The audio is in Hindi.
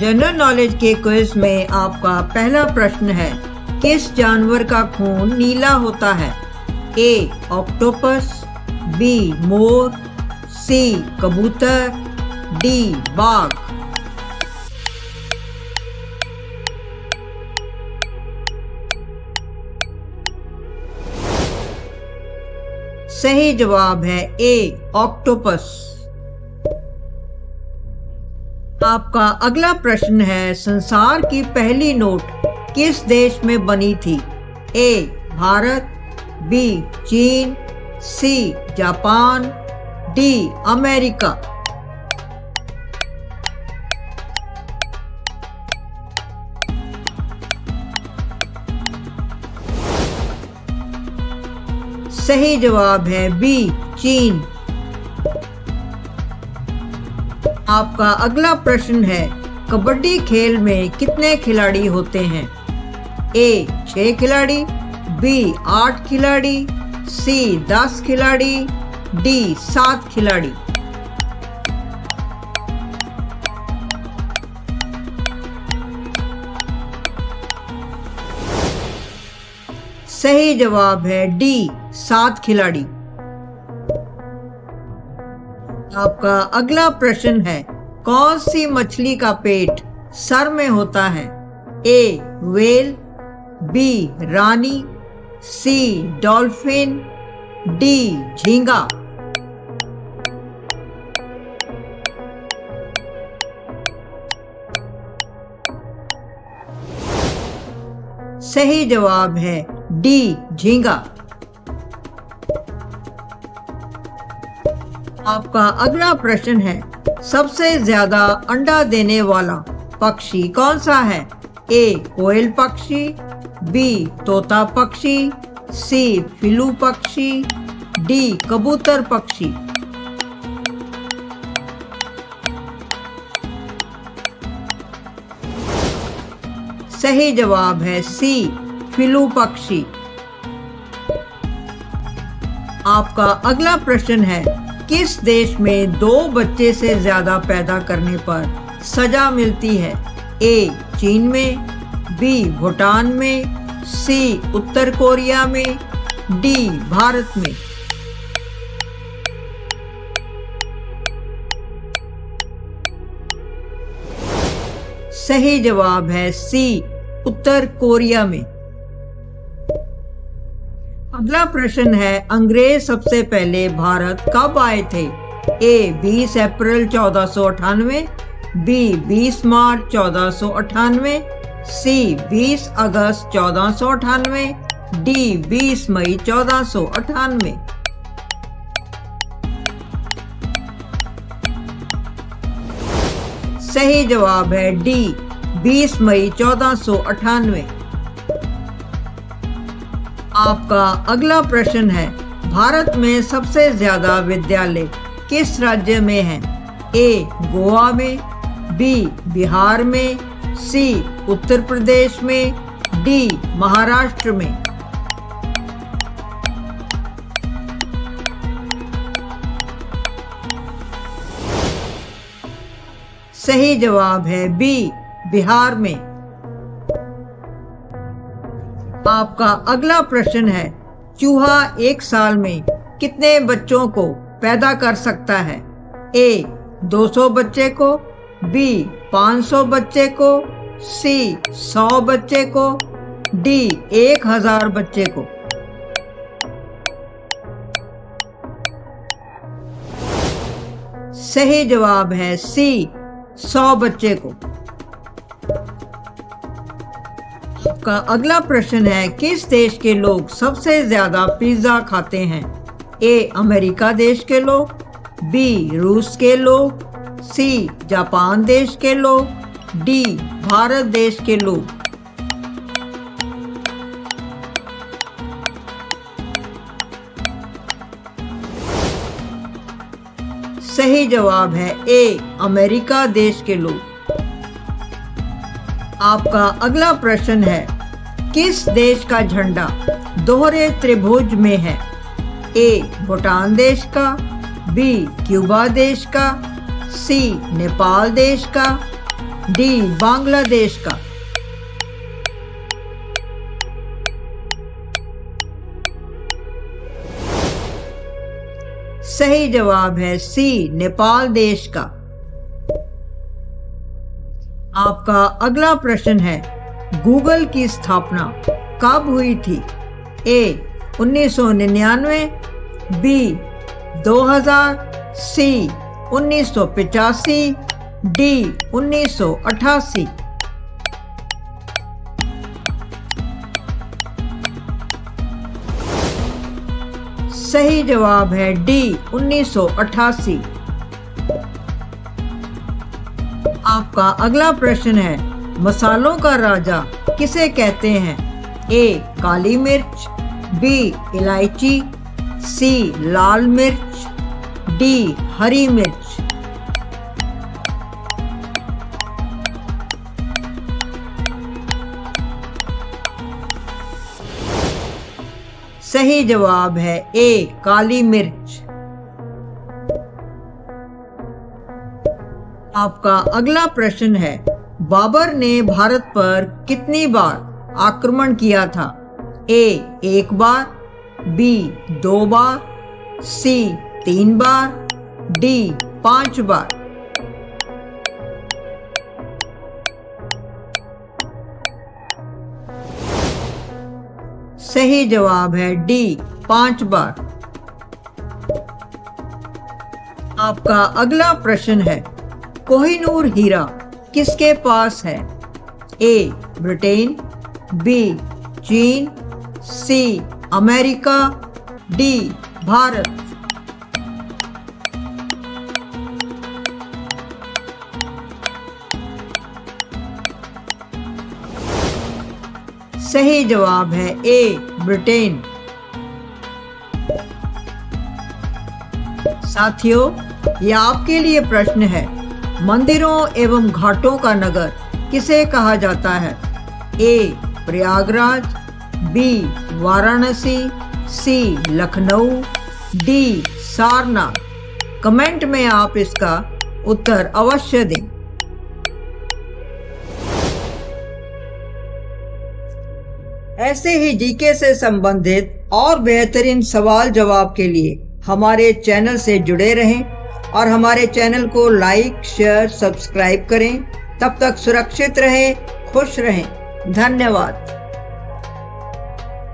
जनरल नॉलेज के क्विज में आपका पहला प्रश्न है, किस जानवर का खून नीला होता है? ए ऑक्टोपस, बी मोर, सी कबूतर, डी बाघ। सही जवाब है ए ऑक्टोपस। आपका अगला प्रश्न है, संसार की पहली नोट किस देश में बनी थी? ए भारत, बी चीन, सी जापान, डी अमेरिका। सही जवाब है बी चीन। आपका अगला प्रश्न है, कबड्डी खेल में कितने खिलाड़ी होते हैं? ए 6 खिलाड़ी, बी 8 खिलाड़ी, सी 10 खिलाड़ी, डी 7 खिलाड़ी। सही जवाब है डी 7 खिलाड़ी। आपका अगला प्रश्न है, कौन सी मछली का पेट सर में होता है? ए व्हेल, बी रानी, सी डॉल्फिन, डी झींगा। सही जवाब है डी झींगा। आपका अगला प्रश्न है, सबसे ज्यादा अंडा देने वाला पक्षी कौन सा है? ए कोयल पक्षी, बी तोता पक्षी, सी फिलू पक्षी, डी कबूतर पक्षी। सही जवाब है सी फिलू पक्षी। आपका अगला प्रश्न है, किस देश में 2 बच्चे से ज्यादा पैदा करने पर सजा मिलती है? ए चीन में, बी भूटान में, सी उत्तर कोरिया में, डी भारत में। सही जवाब है सी उत्तर कोरिया में। अगला प्रश्न है, अंग्रेज सबसे पहले भारत कब आए थे? ए 20 अप्रैल 1498, बी 20 मार्च 1498, सी 20 अगस्त 1498, डी 20 मई 1498। सही जवाब है डी 20 मई 1498। आपका अगला प्रश्न है, भारत में सबसे ज्यादा विद्यालय किस राज्य में हैं? ए गोवा में, बी बिहार में, सी उत्तर प्रदेश में, डी महाराष्ट्र में। सही जवाब है बी बिहार में। आपका अगला प्रश्न है, चूहा एक साल में कितने बच्चों को पैदा कर सकता है? ए 200 बच्चे को, बी 500 बच्चे को, सी 100 बच्चे को, डी 1000 बच्चे को। सही जवाब है सी 100 बच्चे को। आपका अगला प्रश्न है, किस देश के लोग सबसे ज्यादा पिज्जा खाते हैं? ए अमेरिका देश के लोग, बी रूस के लोग, सी जापान देश के लोग, डी भारत देश के लोग। सही जवाब है ए अमेरिका देश के लोग। आपका अगला प्रश्न है, किस देश का झंडा दोहरे त्रिभुज में है? ए भूटान देश का, बी क्यूबा देश का, सी नेपाल देश का, डी बांग्लादेश का? सही जवाब है सी, नेपाल देश का। आपका अगला प्रश्न है, गूगल की स्थापना कब हुई थी? ए 1999, बी 2000, सी 1985, डी 1988। सही जवाब है डी 1988। आपका अगला प्रश्न है, मसालों का राजा किसे कहते हैं? ए काली मिर्च, बी इलायची, सी लाल मिर्च, डी हरी मिर्च। सही जवाब है ए काली मिर्च। आपका अगला प्रश्न है, बाबर ने भारत पर कितनी बार आक्रमण किया था? ए 1 बार, बी 2 बार, सी 3 बार, डी 5 बार। सही जवाब है डी 5 बार। आपका अगला प्रश्न है, कोहिनूर हीरा किसके पास है? ए ब्रिटेन, बी चीन, सी अमेरिका, डी भारत। सही जवाब है ए ब्रिटेन। साथियों, यह आपके लिए प्रश्न है, मंदिरों एवं घाटों का नगर किसे कहा जाता है? ए प्रयागराज, बी वाराणसी, सी लखनऊ, डी सारनाथ। कमेंट में आप इसका उत्तर अवश्य दें। ऐसे ही जीके से संबंधित और बेहतरीन सवाल जवाब के लिए हमारे चैनल से जुड़े रहें और हमारे चैनल को लाइक, शेयर, सब्सक्राइब करें। तब तक सुरक्षित रहें, खुश रहें। धन्यवाद।